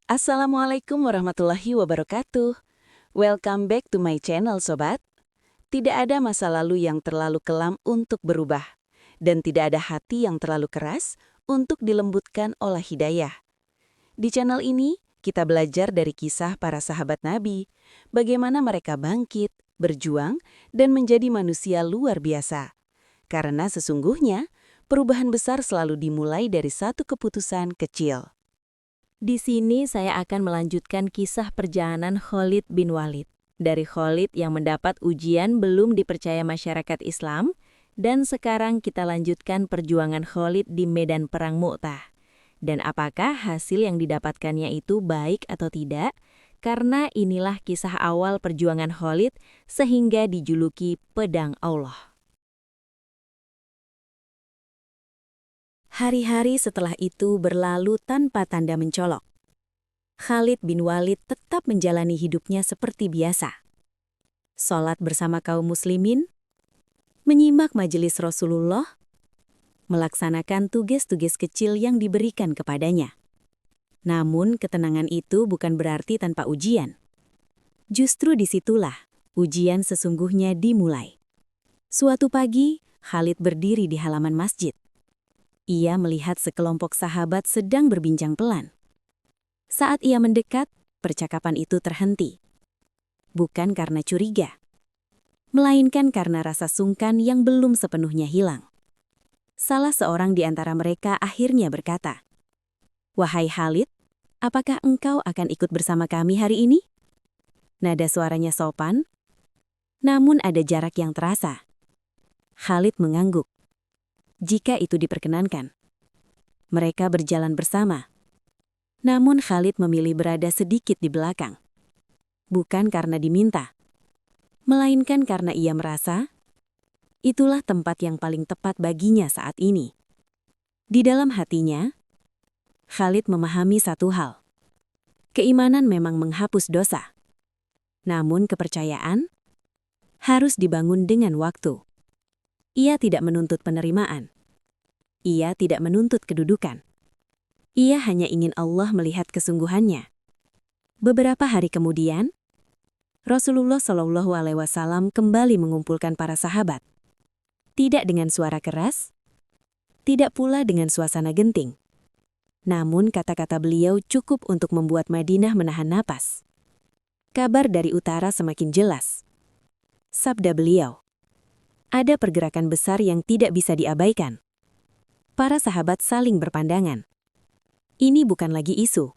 Assalamualaikum warahmatullahi wabarakatuh. Welcome back to my channel, Sobat. Tidak ada masa lalu yang terlalu kelam untuk berubah, dan tidak ada hati yang terlalu keras untuk dilembutkan oleh hidayah. Di channel ini, kita belajar dari kisah para sahabat Nabi, bagaimana mereka bangkit, berjuang, dan menjadi manusia luar biasa. Karena sesungguhnya, perubahan besar selalu dimulai dari satu keputusan kecil. Di sini saya akan melanjutkan kisah perjalanan Khalid bin Walid. Dari Khalid yang mendapat ujian belum dipercaya masyarakat Islam, dan sekarang kita lanjutkan perjuangan Khalid di medan perang Mu'tah. Dan apakah hasil yang didapatkannya itu baik atau tidak? Karena inilah kisah awal perjuangan Khalid sehingga dijuluki pedang Allah. Hari-hari setelah itu berlalu tanpa tanda mencolok. Khalid bin Walid tetap menjalani hidupnya seperti biasa. Sholat bersama kaum muslimin, menyimak majelis Rasulullah, melaksanakan tugas-tugas kecil yang diberikan kepadanya. Namun ketenangan itu bukan berarti tanpa ujian. Justru disitulah ujian sesungguhnya dimulai. Suatu pagi, Khalid berdiri di halaman masjid. Ia melihat sekelompok sahabat sedang berbincang pelan. Saat ia mendekat, percakapan itu terhenti. Bukan karena curiga, melainkan karena rasa sungkan yang belum sepenuhnya hilang. Salah seorang di antara mereka akhirnya berkata, "Wahai Khalid, apakah engkau akan ikut bersama kami hari ini?" Nada suaranya sopan, namun ada jarak yang terasa. Khalid mengangguk. Jika itu diperkenankan. Mereka berjalan bersama. Namun Khalid memilih berada sedikit di belakang. Bukan karena diminta, melainkan karena ia merasa itulah tempat yang paling tepat baginya saat ini. Di dalam hatinya, Khalid memahami satu hal. Keimanan memang menghapus dosa. Namun kepercayaan harus dibangun dengan waktu. Ia tidak menuntut penerimaan. Ia tidak menuntut kedudukan. Ia hanya ingin Allah melihat kesungguhannya. Beberapa hari kemudian, Rasulullah SAW kembali mengumpulkan para sahabat. Tidak dengan suara keras, tidak pula dengan suasana genting. Namun kata-kata beliau cukup untuk membuat Madinah menahan napas. Kabar dari utara semakin jelas. Sabda beliau, ada pergerakan besar yang tidak bisa diabaikan. Para sahabat saling berpandangan. Ini bukan lagi isu.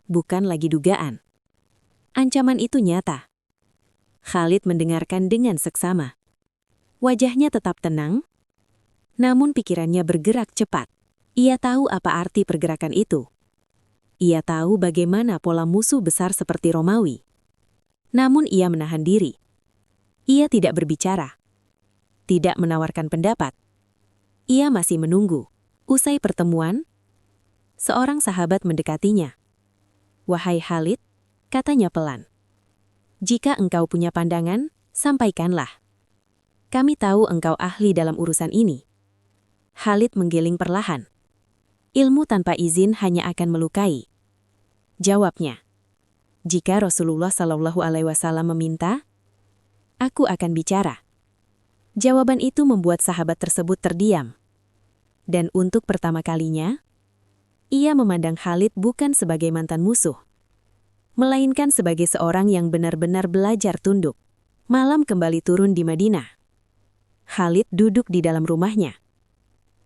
Bukan lagi dugaan. Ancaman itu nyata. Khalid mendengarkan dengan seksama. Wajahnya tetap tenang, namun pikirannya bergerak cepat. Ia tahu apa arti pergerakan itu. Ia tahu bagaimana pola musuh besar seperti Romawi. Namun ia menahan diri. Ia tidak berbicara. Tidak menawarkan pendapat. Ia masih menunggu. Usai pertemuan, seorang sahabat mendekatinya. "Wahai Khalid," katanya pelan. "Jika engkau punya pandangan, sampaikanlah. Kami tahu engkau ahli dalam urusan ini." Khalid menggiling perlahan. "Ilmu tanpa izin hanya akan melukai." Jawabnya, "Jika Rasulullah SAW meminta, aku akan bicara." Jawaban itu membuat sahabat tersebut terdiam. Dan untuk pertama kalinya, ia memandang Khalid bukan sebagai mantan musuh, melainkan sebagai seorang yang benar-benar belajar tunduk. Malam kembali turun di Madinah. Khalid duduk di dalam rumahnya.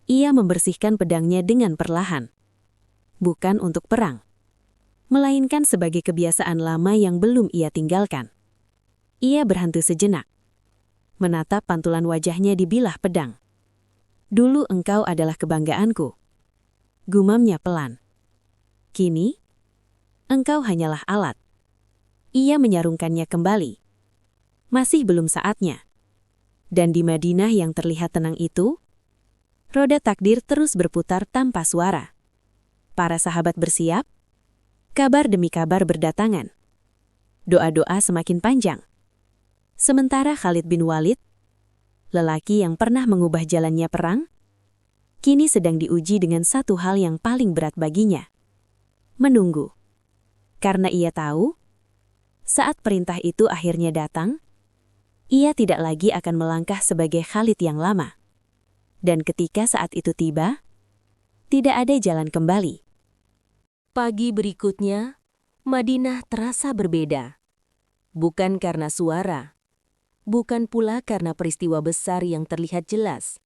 Ia membersihkan pedangnya dengan perlahan. Bukan untuk perang, melainkan sebagai kebiasaan lama yang belum ia tinggalkan. Ia berhenti sejenak. Menatap pantulan wajahnya di bilah pedang. "Dulu engkau adalah kebanggaanku," gumamnya pelan. "Kini, engkau hanyalah alat." Ia menyarungkannya kembali. Masih belum saatnya. Dan di Madinah yang terlihat tenang itu, roda takdir terus berputar tanpa suara. Para sahabat bersiap, kabar demi kabar berdatangan. Doa-doa semakin panjang. Sementara Khalid bin Walid, lelaki yang pernah mengubah jalannya perang, kini sedang diuji dengan satu hal yang paling berat baginya. Menunggu. Karena ia tahu, saat perintah itu akhirnya datang, ia tidak lagi akan melangkah sebagai Khalid yang lama. Dan ketika saat itu tiba, tidak ada jalan kembali. Pagi berikutnya, Madinah terasa berbeda. Bukan karena suara, bukan pula karena peristiwa besar yang terlihat jelas,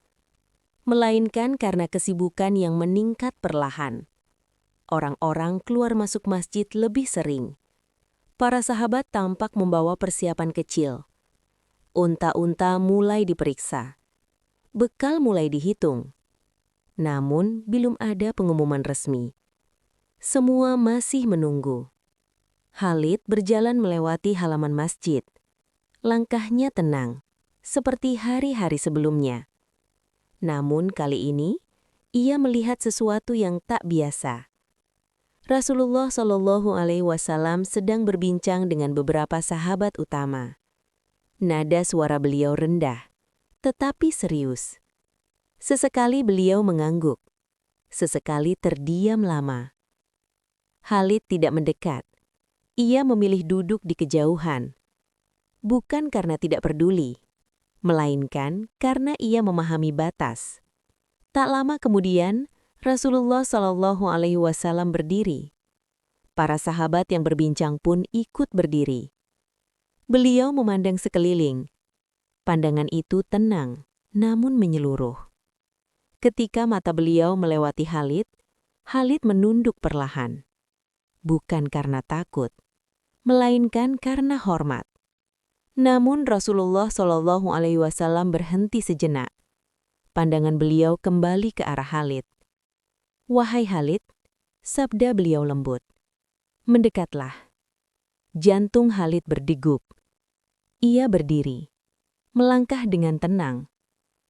melainkan karena kesibukan yang meningkat perlahan. Orang-orang keluar masuk masjid lebih sering. Para sahabat tampak membawa persiapan kecil. Unta-unta mulai diperiksa. Bekal mulai dihitung. Namun, belum ada pengumuman resmi. Semua masih menunggu. Khalid berjalan melewati halaman masjid. Langkahnya tenang, seperti hari-hari sebelumnya. Namun kali ini, ia melihat sesuatu yang tak biasa. Rasulullah Shallallahu Alaihi Wasallam sedang berbincang dengan beberapa sahabat utama. Nada suara beliau rendah, tetapi serius. Sesekali beliau mengangguk, sesekali terdiam lama. Khalid tidak mendekat. Ia memilih duduk di kejauhan. Bukan karena tidak peduli, melainkan karena ia memahami batas. Tak lama kemudian, Rasulullah Shallallahu Alaihi Wasallam berdiri. Para sahabat yang berbincang pun ikut berdiri. Beliau memandang sekeliling. Pandangan itu tenang, namun menyeluruh. Ketika mata beliau melewati Khalid, Khalid menunduk perlahan. Bukan karena takut, melainkan karena hormat. Namun Rasulullah Shallallahu Alaihi Wasallam berhenti sejenak. Pandangan beliau kembali ke arah Khalid. "Wahai Khalid," sabda beliau lembut, "mendekatlah." Jantung Khalid berdegup. Ia berdiri, melangkah dengan tenang,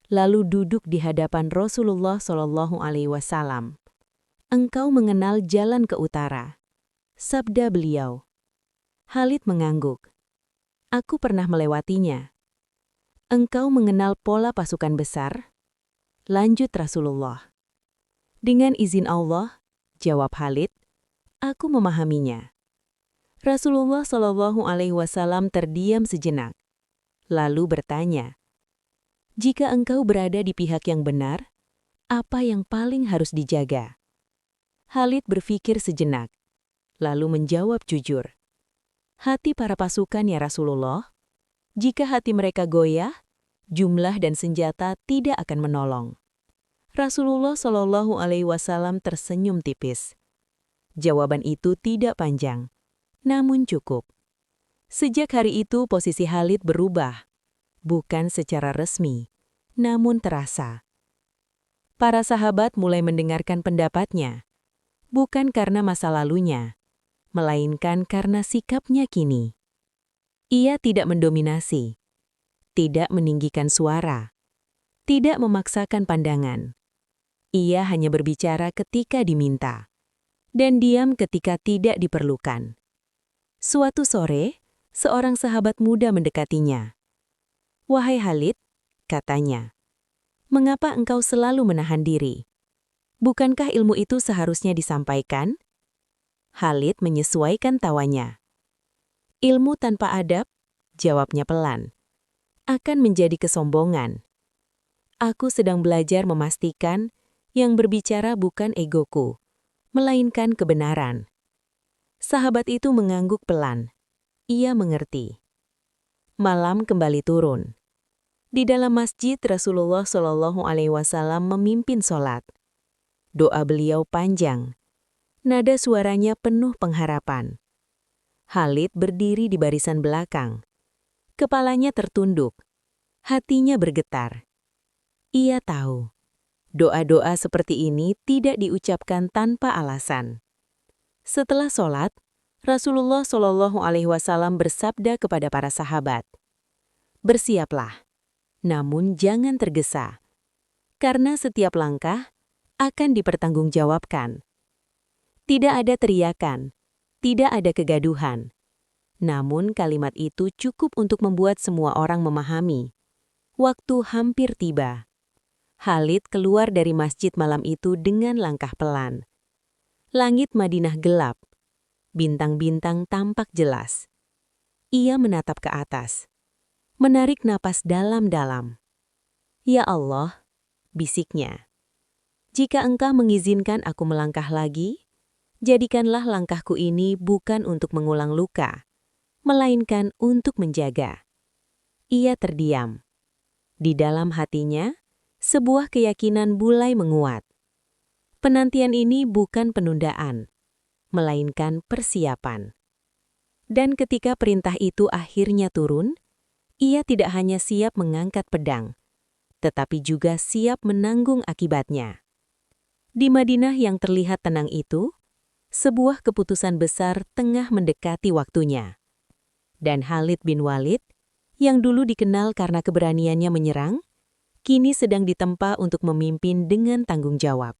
lalu duduk di hadapan Rasulullah Shallallahu Alaihi Wasallam. "Engkau mengenal jalan ke utara," sabda beliau. Khalid mengangguk. "Aku pernah melewatinya." "Engkau mengenal pola pasukan besar?" lanjut Rasulullah. "Dengan izin Allah," jawab Khalid, "aku memahaminya." Rasulullah Shallallahu Alaihi Wasallam terdiam sejenak, lalu bertanya, "Jika engkau berada di pihak yang benar, apa yang paling harus dijaga?" Khalid berpikir sejenak, lalu menjawab jujur, "Hati para pasukan ya Rasulullah. Jika hati mereka goyah, jumlah dan senjata tidak akan menolong." Rasulullah Shallallahu Alaihi Wasallam tersenyum tipis. Jawaban itu tidak panjang, namun cukup. Sejak hari itu posisi Khalid berubah, bukan secara resmi, namun terasa. Para sahabat mulai mendengarkan pendapatnya, bukan karena masa lalunya, melainkan karena sikapnya kini. Ia tidak mendominasi, tidak meninggikan suara, tidak memaksakan pandangan. Ia hanya berbicara ketika diminta, dan diam ketika tidak diperlukan. Suatu sore, seorang sahabat muda mendekatinya. "Wahai Khalid," katanya, "mengapa engkau selalu menahan diri? Bukankah ilmu itu seharusnya disampaikan?" Khalid menyesuaikan tawanya. "Ilmu tanpa adab," jawabnya pelan, "akan menjadi kesombongan. Aku sedang belajar memastikan yang berbicara bukan egoku, melainkan kebenaran." Sahabat itu mengangguk pelan. Ia mengerti. Malam kembali turun. Di dalam masjid, Rasulullah Shallallahu Alaihi Wasallam memimpin sholat. Doa beliau panjang. Nada suaranya penuh pengharapan. Khalid berdiri di barisan belakang. Kepalanya tertunduk. Hatinya bergetar. Ia tahu, doa-doa seperti ini tidak diucapkan tanpa alasan. Setelah sholat, Rasulullah Shallallahu Alaihi Wasallam bersabda kepada para sahabat, "Bersiaplah, namun jangan tergesa, karena setiap langkah akan dipertanggungjawabkan." Tidak ada teriakan, tidak ada kegaduhan. Namun kalimat itu cukup untuk membuat semua orang memahami. Waktu hampir tiba. Khalid keluar dari masjid malam itu dengan langkah pelan. Langit Madinah gelap. bintang-bintang tampak jelas. Ia menatap ke atas, menarik napas dalam-dalam. "Ya Allah," bisiknya, "jika Engkau mengizinkan aku melangkah lagi, jadikanlah langkahku ini bukan untuk mengulang luka, melainkan untuk menjaga." Ia terdiam. Di dalam hatinya, sebuah keyakinan mulai menguat. Penantian ini bukan penundaan, melainkan persiapan. Dan ketika perintah itu akhirnya turun, ia tidak hanya siap mengangkat pedang, tetapi juga siap menanggung akibatnya. Di Madinah yang terlihat tenang itu, sebuah keputusan besar tengah mendekati waktunya. Dan Khalid bin Walid, yang dulu dikenal karena keberaniannya menyerang, kini sedang ditempa untuk memimpin dengan tanggung jawab.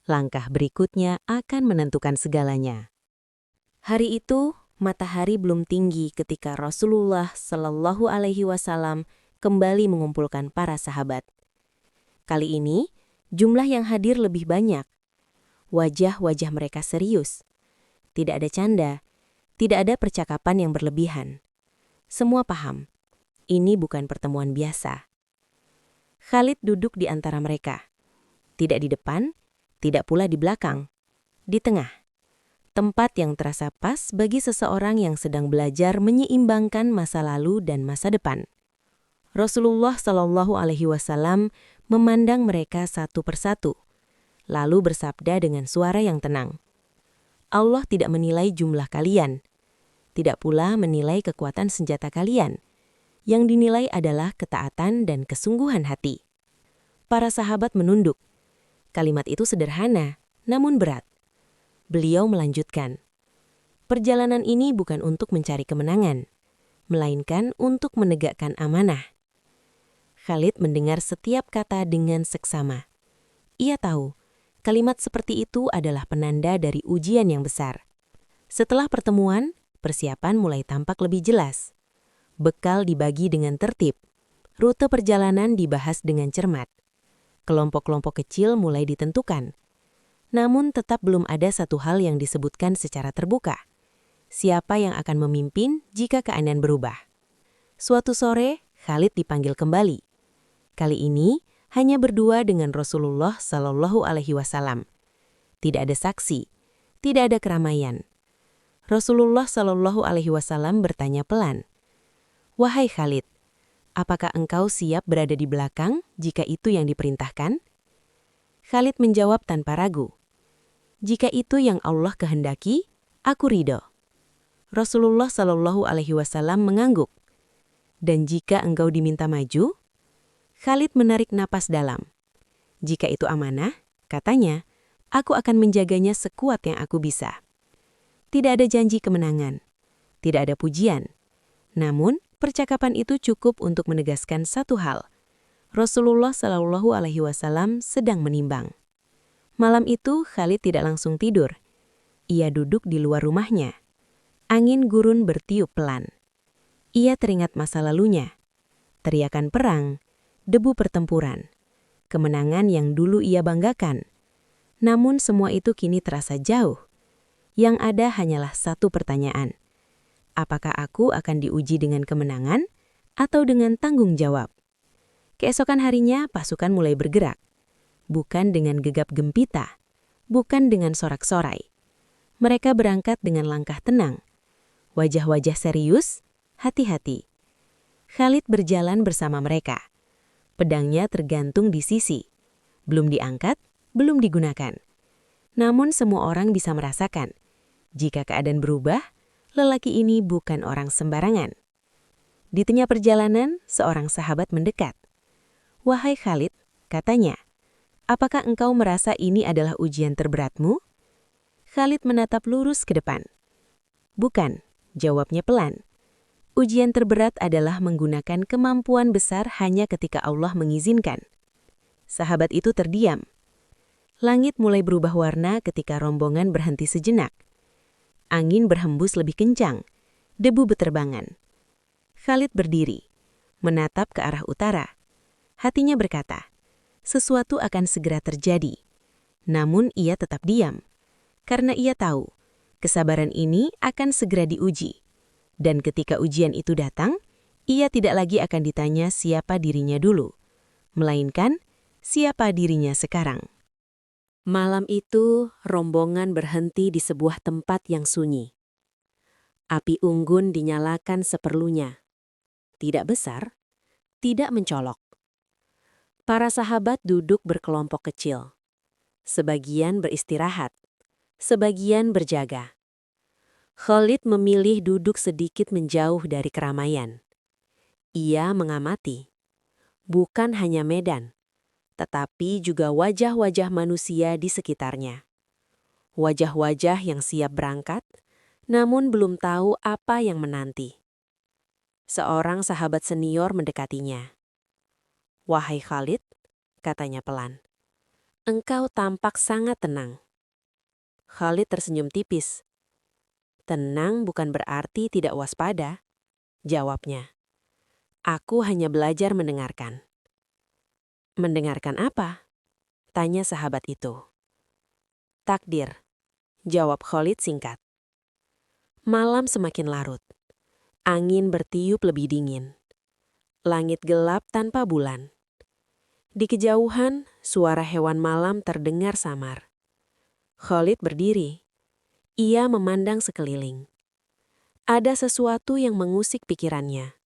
Langkah berikutnya akan menentukan segalanya. Hari itu, matahari belum tinggi ketika Rasulullah Shallallahu Alaihi Wasallam kembali mengumpulkan para sahabat. Kali ini, jumlah yang hadir lebih banyak. Wajah-wajah mereka serius. Tidak ada canda, tidak ada percakapan yang berlebihan. Semua paham, ini bukan pertemuan biasa. Khalid duduk di antara mereka. Tidak di depan, tidak pula di belakang. Di tengah. Tempat yang terasa pas bagi seseorang yang sedang belajar menyeimbangkan masa lalu dan masa depan. Rasulullah Shallallahu Alaihi Wasallam memandang mereka satu persatu, lalu bersabda dengan suara yang tenang, "Allah tidak menilai jumlah kalian, tidak pula menilai kekuatan senjata kalian. Yang dinilai adalah ketaatan dan kesungguhan hati." Para sahabat menunduk. Kalimat itu sederhana, namun berat. Beliau melanjutkan, "Perjalanan ini bukan untuk mencari kemenangan, melainkan untuk menegakkan amanah." Khalid mendengar setiap kata dengan seksama. Ia tahu, kalimat seperti itu adalah penanda dari ujian yang besar. Setelah pertemuan, persiapan mulai tampak lebih jelas. Bekal dibagi dengan tertib. Rute perjalanan dibahas dengan cermat. Kelompok-kelompok kecil mulai ditentukan. Namun tetap belum ada satu hal yang disebutkan secara terbuka. Siapa yang akan memimpin jika keadaan berubah? Suatu sore, Khalid dipanggil kembali. Kali ini hanya berdua dengan Rasulullah Shallallahu Alaihi Wasallam. Tidak ada saksi, tidak ada keramaian. Rasulullah Shallallahu Alaihi Wasallam bertanya pelan, "Wahai Khalid, apakah engkau siap berada di belakang jika itu yang diperintahkan?" Khalid menjawab tanpa ragu, "Jika itu yang Allah kehendaki, aku ridho." Rasulullah Shallallahu Alaihi Wasallam mengangguk. "Dan jika engkau diminta maju?" Khalid menarik napas dalam. "Jika itu amanah," katanya, "aku akan menjaganya sekuat yang aku bisa." Tidak ada janji kemenangan, tidak ada pujian. Namun, percakapan itu cukup untuk menegaskan satu hal. Rasulullah Shallallahu Alaihi Wasallam sedang menimbang. Malam itu Khalid tidak langsung tidur. Ia duduk di luar rumahnya. Angin gurun bertiup pelan. Ia teringat masa lalunya. Teriakan perang, debu pertempuran, kemenangan yang dulu ia banggakan. Namun semua itu kini terasa jauh. Yang ada hanyalah satu pertanyaan. Apakah aku akan diuji dengan kemenangan atau dengan tanggung jawab? Keesokan harinya pasukan mulai bergerak. Bukan dengan gegap gempita, bukan dengan sorak-sorai. Mereka berangkat dengan langkah tenang. Wajah-wajah serius, hati-hati. Khalid berjalan bersama mereka. Pedangnya tergantung di sisi. Belum diangkat, belum digunakan. Namun semua orang bisa merasakan, jika keadaan berubah, lelaki ini bukan orang sembarangan. Di tengah perjalanan, seorang sahabat mendekat. "Wahai Khalid," katanya, "apakah engkau merasa ini adalah ujian terberatmu?" Khalid menatap lurus ke depan. "Bukan," jawabnya pelan. "Ujian terberat adalah menggunakan kemampuan besar hanya ketika Allah mengizinkan." Sahabat itu terdiam. Langit mulai berubah warna ketika rombongan berhenti sejenak. Angin berhembus lebih kencang, debu beterbangan. Khalid berdiri, menatap ke arah utara. Hatinya berkata, sesuatu akan segera terjadi. Namun ia tetap diam, karena ia tahu, Kesabaran ini akan segera diuji. Dan ketika ujian itu datang, ia tidak lagi akan ditanya siapa dirinya dulu, melainkan siapa dirinya sekarang. Malam itu, rombongan berhenti di sebuah tempat yang sunyi. Api unggun dinyalakan seperlunya. Tidak besar, tidak mencolok. Para sahabat duduk berkelompok kecil. Sebagian beristirahat, sebagian berjaga. Khalid memilih duduk sedikit menjauh dari keramaian. Ia mengamati, bukan hanya medan, tetapi juga wajah-wajah manusia di sekitarnya. Wajah-wajah yang siap berangkat, namun belum tahu apa yang menanti. Seorang sahabat senior mendekatinya. "Wahai Khalid," katanya pelan, "engkau tampak sangat tenang." Khalid tersenyum tipis. "Tenang bukan berarti tidak waspada," jawabnya. "Aku hanya belajar mendengarkan." "Mendengarkan apa?" tanya sahabat itu. "Takdir," jawab Khalid singkat. Malam semakin larut. Angin bertiup lebih dingin. Langit gelap tanpa bulan. Di kejauhan, suara hewan malam terdengar samar. Khalid berdiri. Ia memandang sekeliling. Ada sesuatu yang mengusik pikirannya.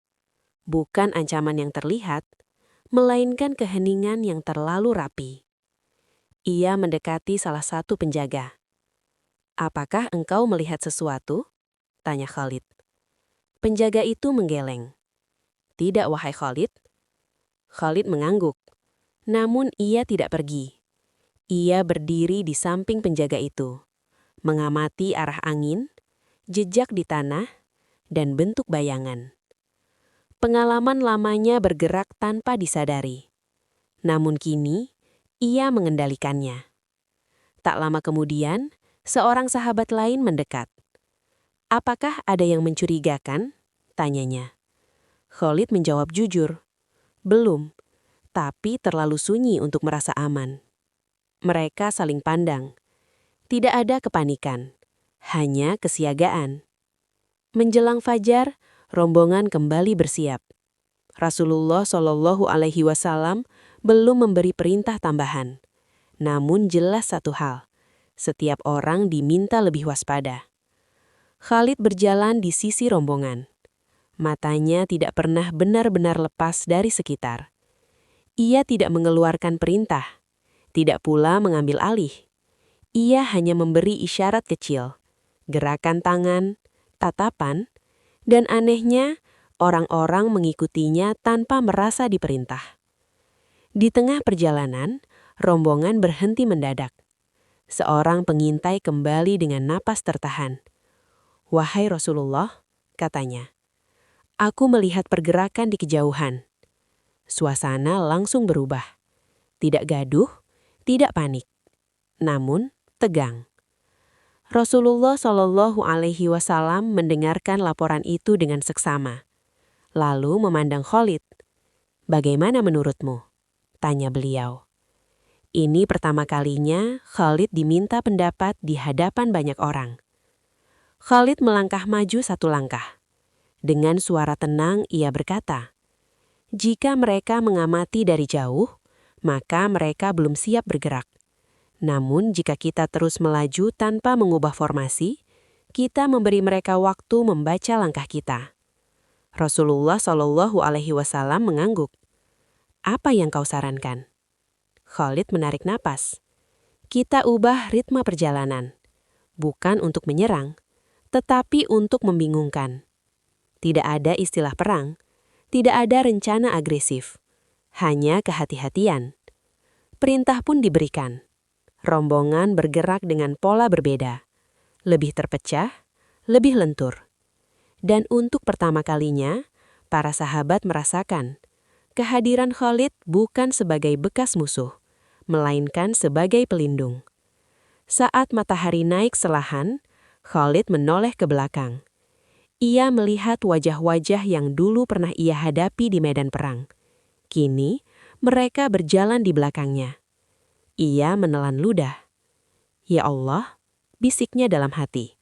Bukan ancaman yang terlihat, melainkan keheningan yang terlalu rapi. Ia mendekati salah satu penjaga. "Apakah engkau melihat sesuatu?" tanya Khalid. Penjaga itu menggeleng. "Tidak, wahai Khalid." Khalid mengangguk. Namun ia tidak pergi. Ia berdiri di samping penjaga itu, mengamati arah angin, jejak di tanah, dan bentuk bayangan. Pengalaman lamanya bergerak tanpa disadari. Namun kini, ia mengendalikannya. Tak lama kemudian, seorang sahabat lain mendekat. "Apakah ada yang mencurigakan?" tanyanya. Khalid menjawab jujur. "Belum, tapi terlalu sunyi untuk merasa aman." Mereka saling pandang. Tidak ada kepanikan, hanya kesiagaan. Menjelang fajar, rombongan kembali bersiap. Rasulullah Shallallahu Alaihi Wasallam belum memberi perintah tambahan. Namun jelas satu hal, setiap orang diminta lebih waspada. Khalid berjalan di sisi rombongan. Matanya tidak pernah benar-benar lepas dari sekitar. Ia tidak mengeluarkan perintah, tidak pula mengambil alih. Ia hanya memberi isyarat kecil, gerakan tangan, tatapan, dan anehnya, orang-orang mengikutinya tanpa merasa diperintah. Di tengah perjalanan, rombongan berhenti mendadak. Seorang pengintai kembali dengan napas tertahan. "Wahai Rasulullah," katanya, "aku melihat pergerakan di kejauhan." Suasana langsung berubah. Tidak gaduh, tidak panik, namun tegang. Rasulullah Shallallahu Alaihi Wasallam mendengarkan laporan itu dengan seksama. Lalu memandang Khalid. "Bagaimana menurutmu?" tanya beliau. Ini pertama kalinya Khalid diminta pendapat di hadapan banyak orang. Khalid melangkah maju satu langkah. Dengan suara tenang ia berkata, "Jika mereka mengamati dari jauh, maka mereka belum siap bergerak. Namun jika kita terus melaju tanpa mengubah formasi, kita memberi mereka waktu membaca langkah kita." Rasulullah Shallallahu Alaihi Wasallam mengangguk. "Apa yang kau sarankan?" Khalid menarik napas. "Kita ubah ritme perjalanan, bukan untuk menyerang, tetapi untuk membingungkan. Tidak ada istilah perang, tidak ada rencana agresif, hanya kehati-hatian." Perintah pun diberikan. Rombongan bergerak dengan pola berbeda, lebih terpecah, lebih lentur. Dan untuk pertama kalinya, para sahabat merasakan kehadiran Khalid bukan sebagai bekas musuh, melainkan sebagai pelindung. Saat matahari naik selahan, Khalid menoleh ke belakang. Ia melihat wajah-wajah yang dulu pernah ia hadapi di medan perang. Kini, mereka berjalan di belakangnya. Ia menelan ludah. "Ya Allah," bisiknya dalam hati,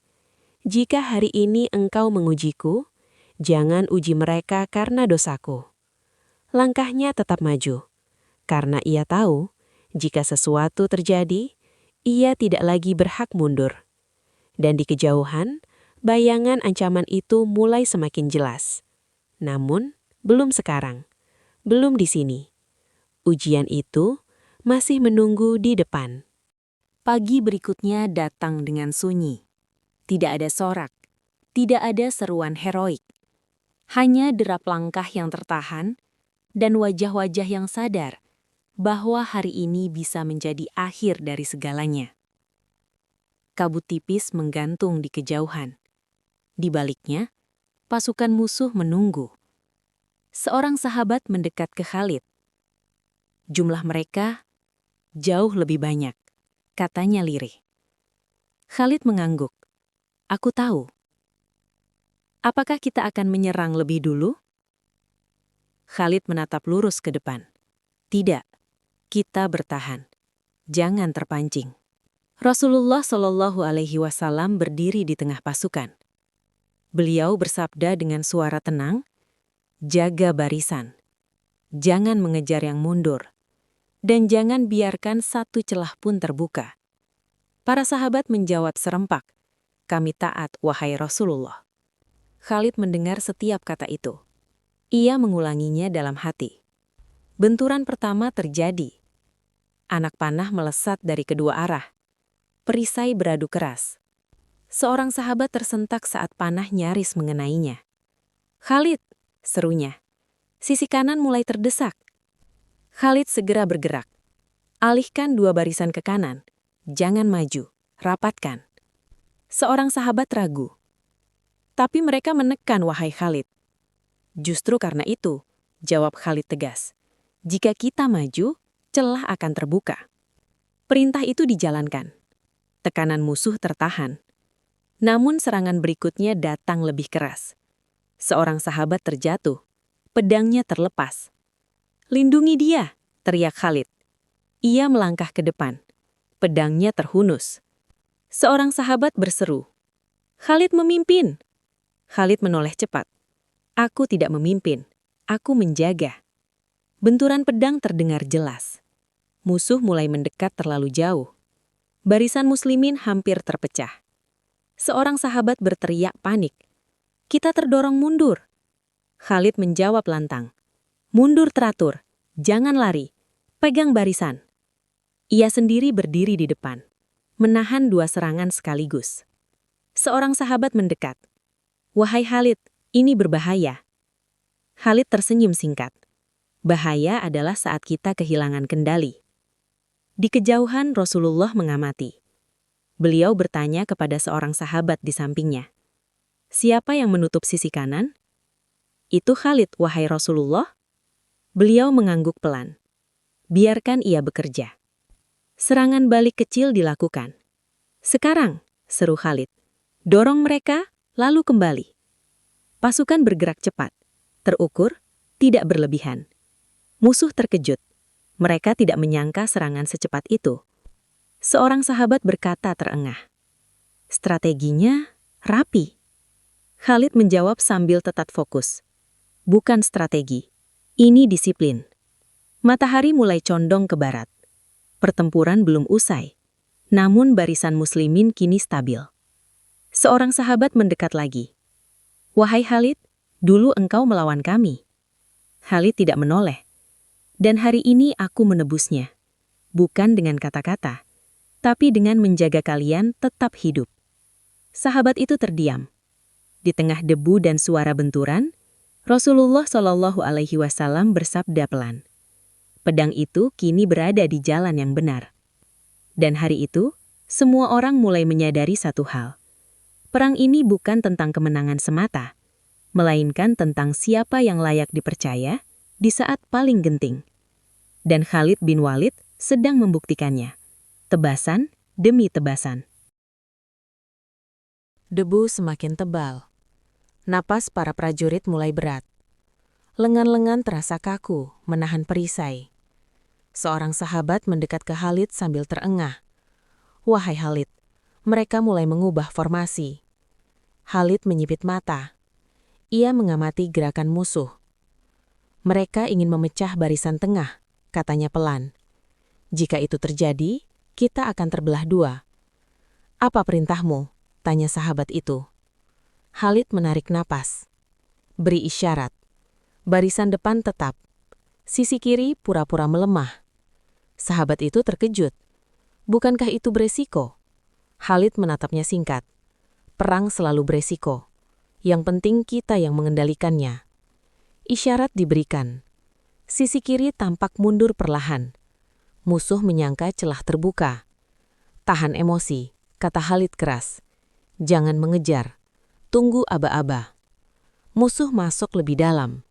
"Jika hari ini engkau mengujiku, jangan uji mereka karena dosaku." Langkahnya tetap maju, karena ia tahu jika sesuatu terjadi, ia tidak lagi berhak mundur. Dan di kejauhan, bayangan ancaman itu mulai semakin jelas. Namun, belum sekarang, belum di sini. Ujian itu masih menunggu di depan. Pagi berikutnya datang dengan sunyi. Tidak ada sorak, tidak ada seruan heroik. Hanya derap langkah yang tertahan dan wajah-wajah yang sadar bahwa hari ini bisa menjadi akhir dari segalanya. Kabut tipis menggantung di kejauhan. Di baliknya, pasukan musuh menunggu. Seorang sahabat mendekat ke Khalid. Jumlah mereka jauh lebih banyak, katanya lirih. Khalid mengangguk. Aku tahu. Apakah kita akan menyerang lebih dulu? Khalid menatap lurus ke depan. Tidak, kita bertahan. Jangan terpancing. Rasulullah Shallallahu Alaihi Wasallam berdiri di tengah pasukan. Beliau bersabda dengan suara tenang, "Jaga barisan. Jangan mengejar yang mundur. Dan jangan biarkan satu celah pun terbuka." Para sahabat menjawab serempak, "Kami taat, wahai Rasulullah." Khalid mendengar setiap kata itu. Ia mengulanginya dalam hati. Benturan pertama terjadi. Anak panah melesat dari kedua arah. Perisai beradu keras. Seorang sahabat tersentak saat panah nyaris mengenainya. "Khalid!" serunya. Sisi kanan mulai terdesak. Khalid segera bergerak. Alihkan dua barisan ke kanan. Jangan maju, rapatkan. Seorang sahabat ragu. Tapi mereka menekan, wahai Khalid. Justru karena itu, jawab Khalid tegas. Jika kita maju, celah akan terbuka. Perintah itu dijalankan. Tekanan musuh tertahan. Namun serangan berikutnya datang lebih keras. Seorang sahabat terjatuh. Pedangnya terlepas. "Lindungi dia!" teriak Khalid. Ia melangkah ke depan. Pedangnya terhunus. Seorang sahabat berseru, "Khalid memimpin!" Khalid menoleh cepat. "Aku tidak memimpin, aku menjaga." Benturan pedang terdengar jelas. Musuh mulai mendekat terlalu jauh. Barisan muslimin hampir terpecah. Seorang sahabat berteriak panik, "Kita terdorong mundur." Khalid menjawab lantang, "Mundur teratur, jangan lari, pegang barisan." Ia sendiri berdiri di depan, menahan dua serangan sekaligus. Seorang sahabat mendekat. "Wahai Khalid, ini berbahaya." Khalid tersenyum singkat. Bahaya adalah saat kita kehilangan kendali. Di kejauhan Rasulullah mengamati. Beliau bertanya kepada seorang sahabat di sampingnya, "Siapa yang menutup sisi kanan?" "Itu Khalid, wahai Rasulullah." Beliau mengangguk pelan. "Biarkan ia bekerja." Serangan balik kecil dilakukan. "Sekarang," seru Khalid. "Dorong mereka, lalu kembali." Pasukan bergerak cepat, terukur, tidak berlebihan. Musuh terkejut. Mereka tidak menyangka serangan secepat itu. Seorang sahabat berkata terengah, "Strateginya rapi." Khalid menjawab sambil tetap fokus. "Bukan strategi, ini disiplin." Matahari mulai condong ke barat. Pertempuran belum usai, namun barisan muslimin kini stabil. Seorang sahabat mendekat lagi. "Wahai Khalid, dulu engkau melawan kami." Khalid tidak menoleh. "Dan hari ini aku menebusnya. Bukan dengan kata-kata, tapi dengan menjaga kalian tetap hidup." Sahabat itu terdiam. Di tengah debu dan suara benturan, Rasulullah Shallallahu Alaihi Wasallam bersabda pelan, "Pedang itu kini berada di jalan yang benar." Dan hari itu, semua orang mulai menyadari satu hal. Perang ini bukan tentang kemenangan semata, melainkan tentang siapa yang layak dipercaya di saat paling genting. Dan Khalid bin Walid sedang membuktikannya. Tebasan demi tebasan. Debu semakin tebal. Napas para prajurit mulai berat. Lengan-lengan terasa kaku, menahan perisai. Seorang sahabat mendekat ke Khalid sambil terengah. "Wahai Khalid, mereka mulai mengubah formasi." Khalid menyipit mata. Ia mengamati gerakan musuh. Mereka ingin memecah barisan tengah, katanya pelan. Jika itu terjadi, kita akan terbelah dua. Apa perintahmu? Tanya sahabat itu. Khalid menarik napas. Beri isyarat. Barisan depan tetap. Sisi kiri pura-pura melemah. Sahabat itu terkejut. Bukankah itu beresiko? Khalid menatapnya singkat. Perang selalu beresiko. Yang penting kita yang mengendalikannya. Isyarat diberikan. Sisi kiri tampak mundur perlahan. Musuh menyangka celah terbuka. Tahan emosi, kata Khalid keras. Jangan mengejar. Tunggu aba-aba. Musuh masuk lebih dalam.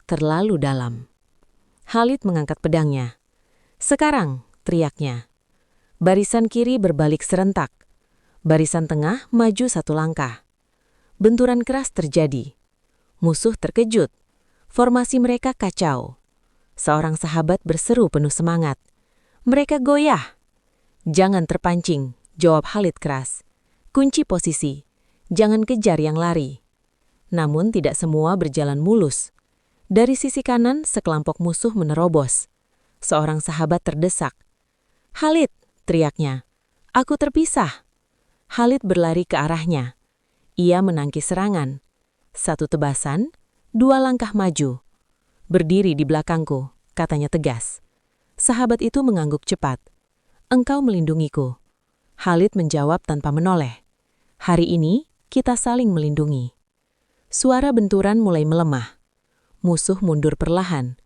Terlalu dalam. Khalid mengangkat pedangnya. Sekarang, teriaknya. Barisan kiri berbalik serentak. Barisan tengah maju satu langkah. Benturan keras terjadi. Musuh terkejut. Formasi mereka kacau. Seorang sahabat berseru penuh semangat. Mereka goyah. Jangan terpancing, jawab Khalid keras. Kunci posisi. Jangan kejar yang lari. Namun tidak semua berjalan mulus. Dari sisi kanan, sekelompok musuh menerobos. Seorang sahabat terdesak. Khalid, teriaknya. Aku terpisah. Khalid berlari ke arahnya. Ia menangkis serangan. Satu tebasan, 2 langkah maju. Berdiri di belakangku, katanya tegas. Sahabat itu mengangguk cepat. Engkau melindungiku. Khalid menjawab tanpa menoleh. Hari ini, kita saling melindungi. Suara benturan mulai melemah. Musuh mundur perlahan.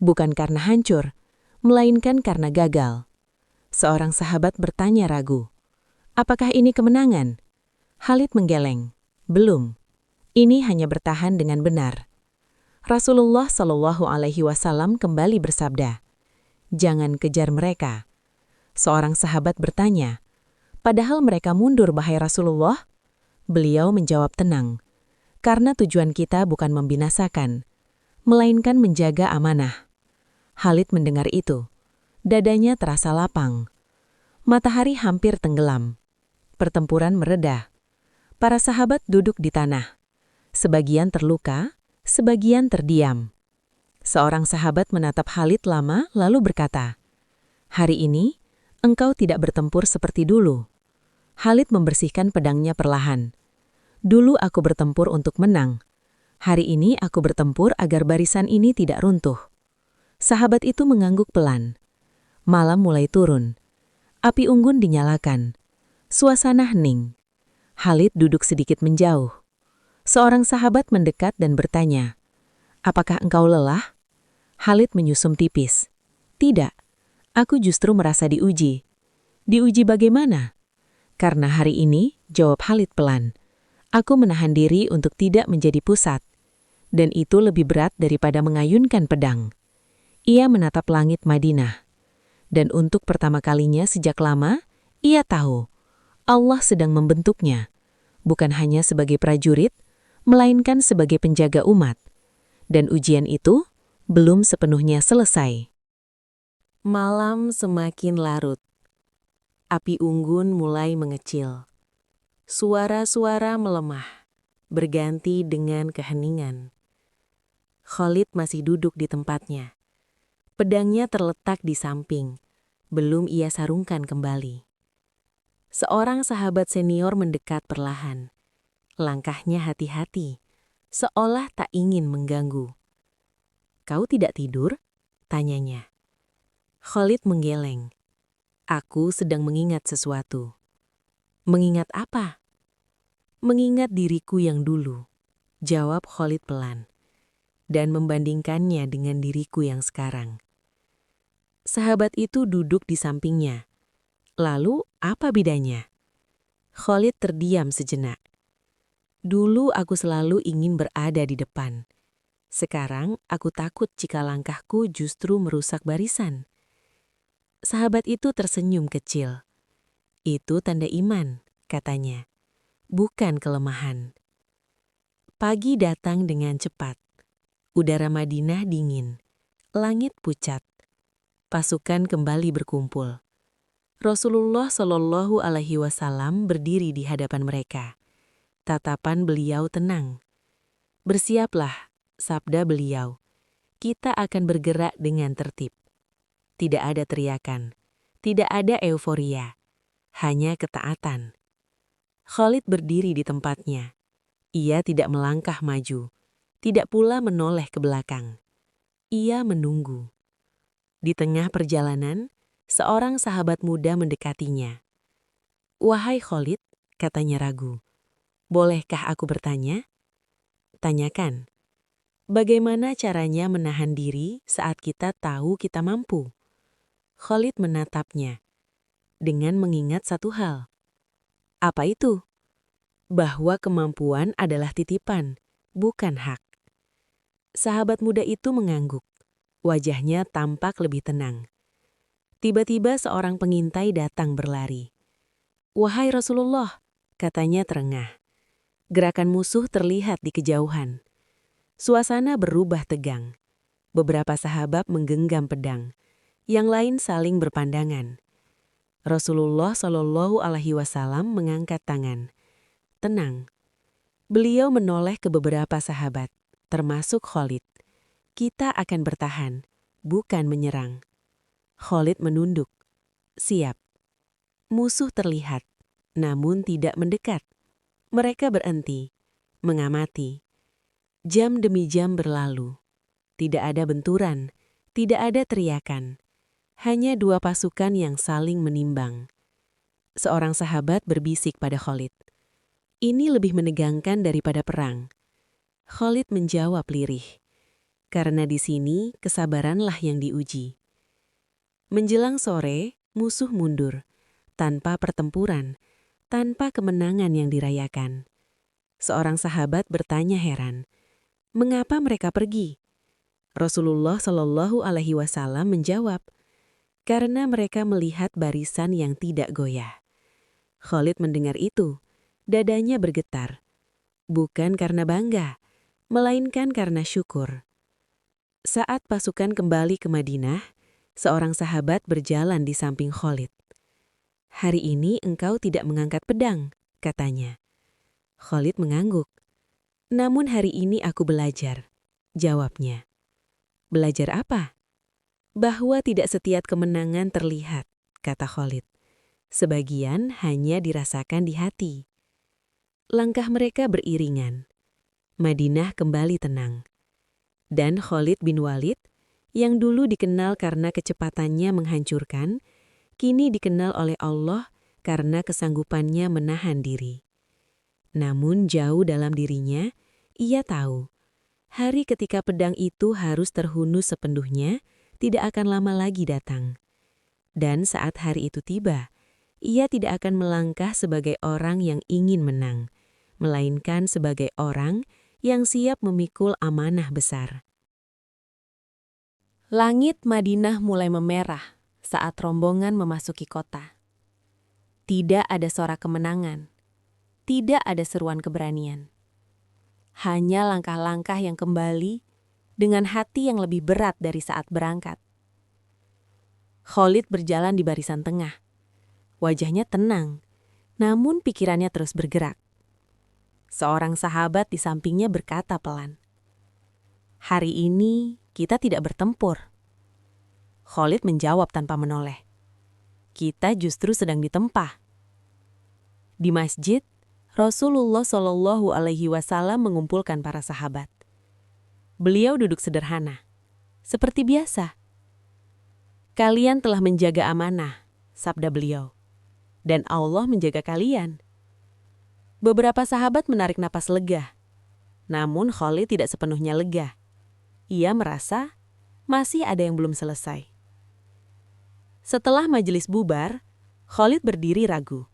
Bukan karena hancur, melainkan karena gagal. Seorang sahabat bertanya ragu. Apakah ini kemenangan? Khalid menggeleng. Belum. Ini hanya bertahan dengan benar. Rasulullah Shallallahu Alaihi Wasallam kembali bersabda, jangan kejar mereka. Seorang sahabat bertanya, padahal mereka mundur wahai Rasulullah? Beliau menjawab tenang, karena tujuan kita bukan membinasakan, melainkan menjaga amanah. Khalid mendengar itu. Dadanya terasa lapang. Matahari hampir tenggelam. Pertempuran mereda. Para sahabat duduk di tanah. Sebagian terluka, sebagian terdiam. Seorang sahabat menatap Khalid lama lalu berkata, hari ini, engkau tidak bertempur seperti dulu. Khalid membersihkan pedangnya perlahan. Dulu aku bertempur untuk menang. Hari ini aku bertempur agar barisan ini tidak runtuh. Sahabat itu mengangguk pelan. Malam mulai turun. Api unggun dinyalakan. Suasana hening. Khalid duduk sedikit menjauh. Seorang sahabat mendekat dan bertanya, apakah engkau lelah? Khalid menyusum tipis. Tidak, aku justru merasa diuji. Diuji bagaimana? Karena hari ini, jawab Khalid pelan, aku menahan diri untuk tidak menjadi pusat. Dan itu lebih berat daripada mengayunkan pedang. Ia menatap langit Madinah. Dan untuk pertama kalinya sejak lama, ia tahu Allah sedang membentuknya, bukan hanya sebagai prajurit, melainkan sebagai penjaga umat. Dan ujian itu belum sepenuhnya selesai. Malam semakin larut. Api unggun mulai mengecil. Suara-suara melemah, berganti dengan keheningan. Khalid masih duduk di tempatnya. Pedangnya terletak di samping, belum ia sarungkan kembali. Seorang sahabat senior mendekat perlahan. Langkahnya hati-hati, seolah tak ingin mengganggu. Kau tidak tidur? Tanyanya. Khalid menggeleng. Aku sedang mengingat sesuatu. Mengingat apa? Mengingat diriku yang dulu, jawab Khalid pelan, dan membandingkannya dengan diriku yang sekarang. Sahabat itu duduk di sampingnya. Lalu, apa bedanya? Khalid terdiam sejenak. Dulu aku selalu ingin berada di depan. Sekarang aku takut jika langkahku justru merusak barisan. Sahabat itu tersenyum kecil. Itu tanda iman, katanya. Bukan kelemahan. Pagi datang dengan cepat. Udara Madinah dingin. Langit pucat. Pasukan kembali berkumpul. Rasulullah Shallallahu Alaihi Wasallam berdiri di hadapan mereka. Tatapan beliau tenang. "Bersiaplah," sabda beliau. "Kita akan bergerak dengan tertib." Tidak ada teriakan, tidak ada euforia, hanya ketaatan. Khalid berdiri di tempatnya. Ia tidak melangkah maju, tidak pula menoleh ke belakang. Ia menunggu. Di tengah perjalanan, seorang sahabat muda mendekatinya. "Wahai Khalid," katanya ragu, "bolehkah aku bertanya?" "Tanyakan." "Bagaimana caranya menahan diri saat kita tahu kita mampu?" Khalid menatapnya dengan mengingat satu hal. "Apa itu?" "Bahwa kemampuan adalah titipan, bukan hak." Sahabat muda itu mengangguk. Wajahnya tampak lebih tenang. Tiba-tiba seorang pengintai datang berlari. "Wahai Rasulullah," katanya terengah. Gerakan musuh terlihat di kejauhan. Suasana berubah tegang. Beberapa sahabat menggenggam pedang. Yang lain saling berpandangan. Rasulullah Shallallahu Alaihi Wasallam mengangkat tangan. Tenang. Beliau menoleh ke beberapa sahabat, termasuk Khalid. "Kita akan bertahan, bukan menyerang." Khalid menunduk. "Siap." Musuh terlihat, namun tidak mendekat. Mereka berhenti, mengamati. Jam demi jam berlalu. Tidak ada benturan, tidak ada teriakan. Hanya dua pasukan yang saling menimbang. Seorang sahabat berbisik pada Khalid. "Ini lebih menegangkan daripada perang." Khalid menjawab lirih. "Karena di sini kesabaranlah yang diuji." Menjelang sore, musuh mundur. Tanpa pertempuran, tanpa kemenangan yang dirayakan. Seorang sahabat bertanya heran, "Mengapa mereka pergi?" Rasulullah Shallallahu Alaihi Wasallam menjawab, "Karena mereka melihat barisan yang tidak goyah." Khalid mendengar itu, dadanya bergetar. Bukan karena bangga, melainkan karena syukur. Saat pasukan kembali ke Madinah, seorang sahabat berjalan di samping Khalid. "Hari ini engkau tidak mengangkat pedang," katanya. Khalid mengangguk. "Namun hari ini aku belajar," jawabnya. "Belajar apa?" "Bahwa tidak setiap kemenangan terlihat," kata Khalid. "Sebagian hanya dirasakan di hati." Langkah mereka beriringan. Madinah kembali tenang. Dan Khalid bin Walid, yang dulu dikenal karena kecepatannya menghancurkan, kini dikenal oleh Allah karena kesanggupannya menahan diri. Namun jauh dalam dirinya, ia tahu, hari ketika pedang itu harus terhunus sepenuhnya, tidak akan lama lagi datang. Dan saat hari itu tiba, ia tidak akan melangkah sebagai orang yang ingin menang, melainkan sebagai orang yang siap memikul amanah besar. Langit Madinah mulai memerah saat rombongan memasuki kota. Tidak ada suara kemenangan, tidak ada seruan keberanian. Hanya langkah-langkah yang kembali dengan hati yang lebih berat dari saat berangkat. Khalid berjalan di barisan tengah. Wajahnya tenang, namun pikirannya terus bergerak. Seorang sahabat di sampingnya berkata pelan, "Hari ini kita tidak bertempur." Khalid menjawab tanpa menoleh, "Kita justru sedang ditempa." Di masjid, Rasulullah Shallallahu Alaihi Wasallam mengumpulkan para sahabat. Beliau duduk sederhana, seperti biasa. "Kalian telah menjaga amanah," sabda beliau, "dan Allah menjaga kalian." Beberapa sahabat menarik napas lega, namun Khalid tidak sepenuhnya lega. Ia merasa masih ada yang belum selesai. Setelah majelis bubar, Khalid berdiri ragu.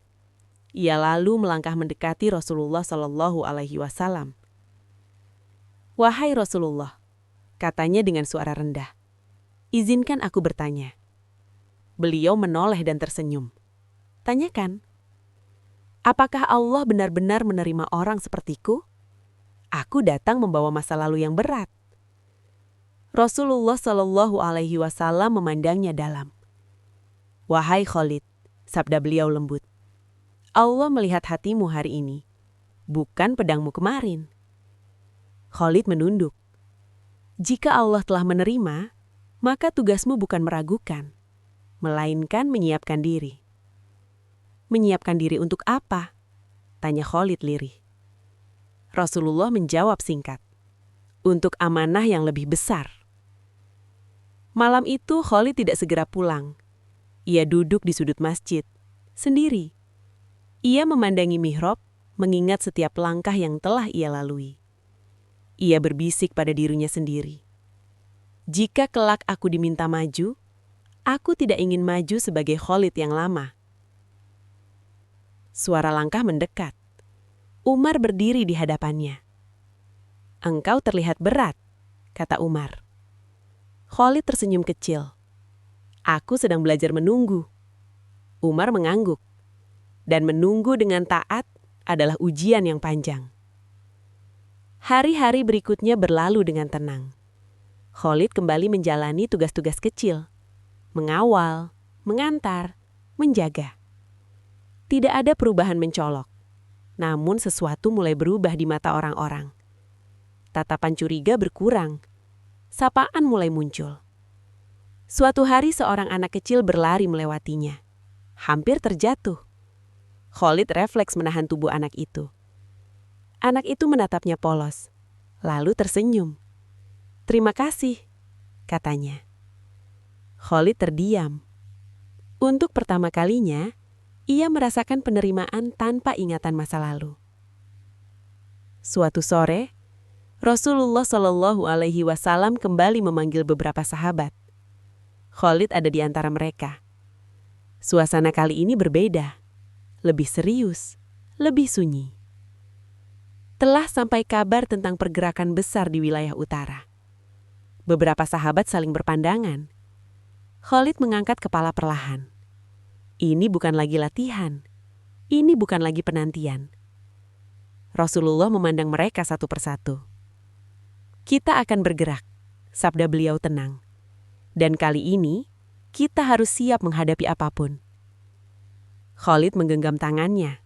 Ia lalu melangkah mendekati Rasulullah Shallallahu Alaihi Wasallam. "Wahai Rasulullah," katanya dengan suara rendah, "izinkan aku bertanya." Beliau menoleh dan tersenyum. "Tanyakan." "Apakah Allah benar-benar menerima orang sepertiku? Aku datang membawa masa lalu yang berat." Rasulullah Shallallahu Alaihi Wasallam memandangnya dalam. "Wahai Khalid," sabda beliau lembut, "Allah melihat hatimu hari ini. bukan pedangmu kemarin." Khalid menunduk. "Jika Allah telah menerima, maka tugasmu bukan meragukan, melainkan menyiapkan diri." "Menyiapkan diri untuk apa?" tanya Khalid lirih. Rasulullah menjawab singkat, "Untuk amanah yang lebih besar." Malam itu Khalid tidak segera pulang. Ia duduk di sudut masjid, sendiri. Ia memandangi mihrab, mengingat setiap langkah yang telah ia lalui. Ia berbisik pada dirinya sendiri. "Jika kelak aku diminta maju, aku tidak ingin maju sebagai Khalid yang lama." Suara langkah mendekat. Umar berdiri di hadapannya. "Engkau terlihat berat," kata Umar. Khalid tersenyum kecil. "Aku sedang belajar menunggu." Umar mengangguk. Dan menunggu dengan taat adalah ujian yang panjang. Hari-hari berikutnya berlalu dengan tenang. Khalid kembali menjalani tugas-tugas kecil. Mengawal, mengantar, menjaga. Tidak ada perubahan mencolok. Namun sesuatu mulai berubah di mata orang-orang. Tatapan curiga berkurang. Sapaan mulai muncul. Suatu hari seorang anak kecil berlari melewatinya. Hampir terjatuh. Khalid refleks menahan tubuh anak itu. Anak itu menatapnya polos, lalu tersenyum. "Terima kasih," katanya. Khalid terdiam. Untuk pertama kalinya, ia merasakan penerimaan tanpa ingatan masa lalu. Suatu sore, Rasulullah Shallallahu Alaihi Wasallam kembali memanggil beberapa sahabat. Khalid ada di antara mereka. Suasana kali ini berbeda, lebih serius, lebih sunyi. Telah sampai kabar tentang pergerakan besar di wilayah utara. Beberapa sahabat saling berpandangan. Khalid mengangkat kepala perlahan. Ini bukan lagi latihan. Ini bukan lagi penantian. Rasulullah memandang mereka satu persatu. "Kita akan bergerak," sabda beliau tenang. "Dan kali ini, kita harus siap menghadapi apapun." Khalid menggenggam tangannya,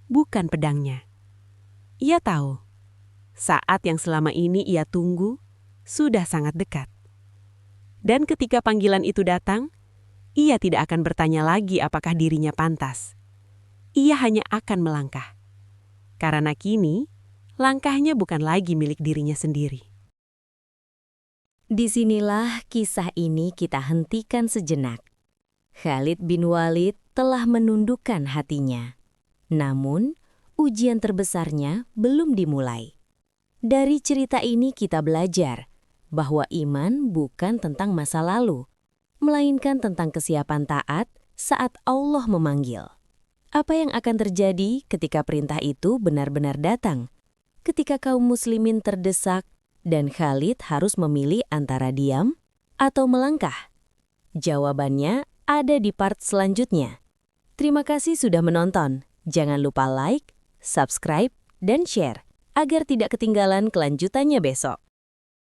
bukan pedangnya. Ia tahu, saat yang selama ini ia tunggu sudah sangat dekat. Dan ketika panggilan itu datang, ia tidak akan bertanya lagi apakah dirinya pantas. Ia hanya akan melangkah. Karena kini, langkahnya bukan lagi milik dirinya sendiri. Disinilah kisah ini kita hentikan sejenak. Khalid bin Walid telah menundukkan hatinya. Namun, ujian terbesarnya belum dimulai. Dari cerita ini kita belajar bahwa iman bukan tentang masa lalu, melainkan tentang kesiapan taat saat Allah memanggil. Apa yang akan terjadi ketika perintah itu benar-benar datang? Ketika kaum muslimin terdesak dan Khalid harus memilih antara diam atau melangkah? Jawabannya ada di part selanjutnya. Terima kasih sudah menonton. Jangan lupa like, subscribe, dan share agar tidak ketinggalan kelanjutannya besok.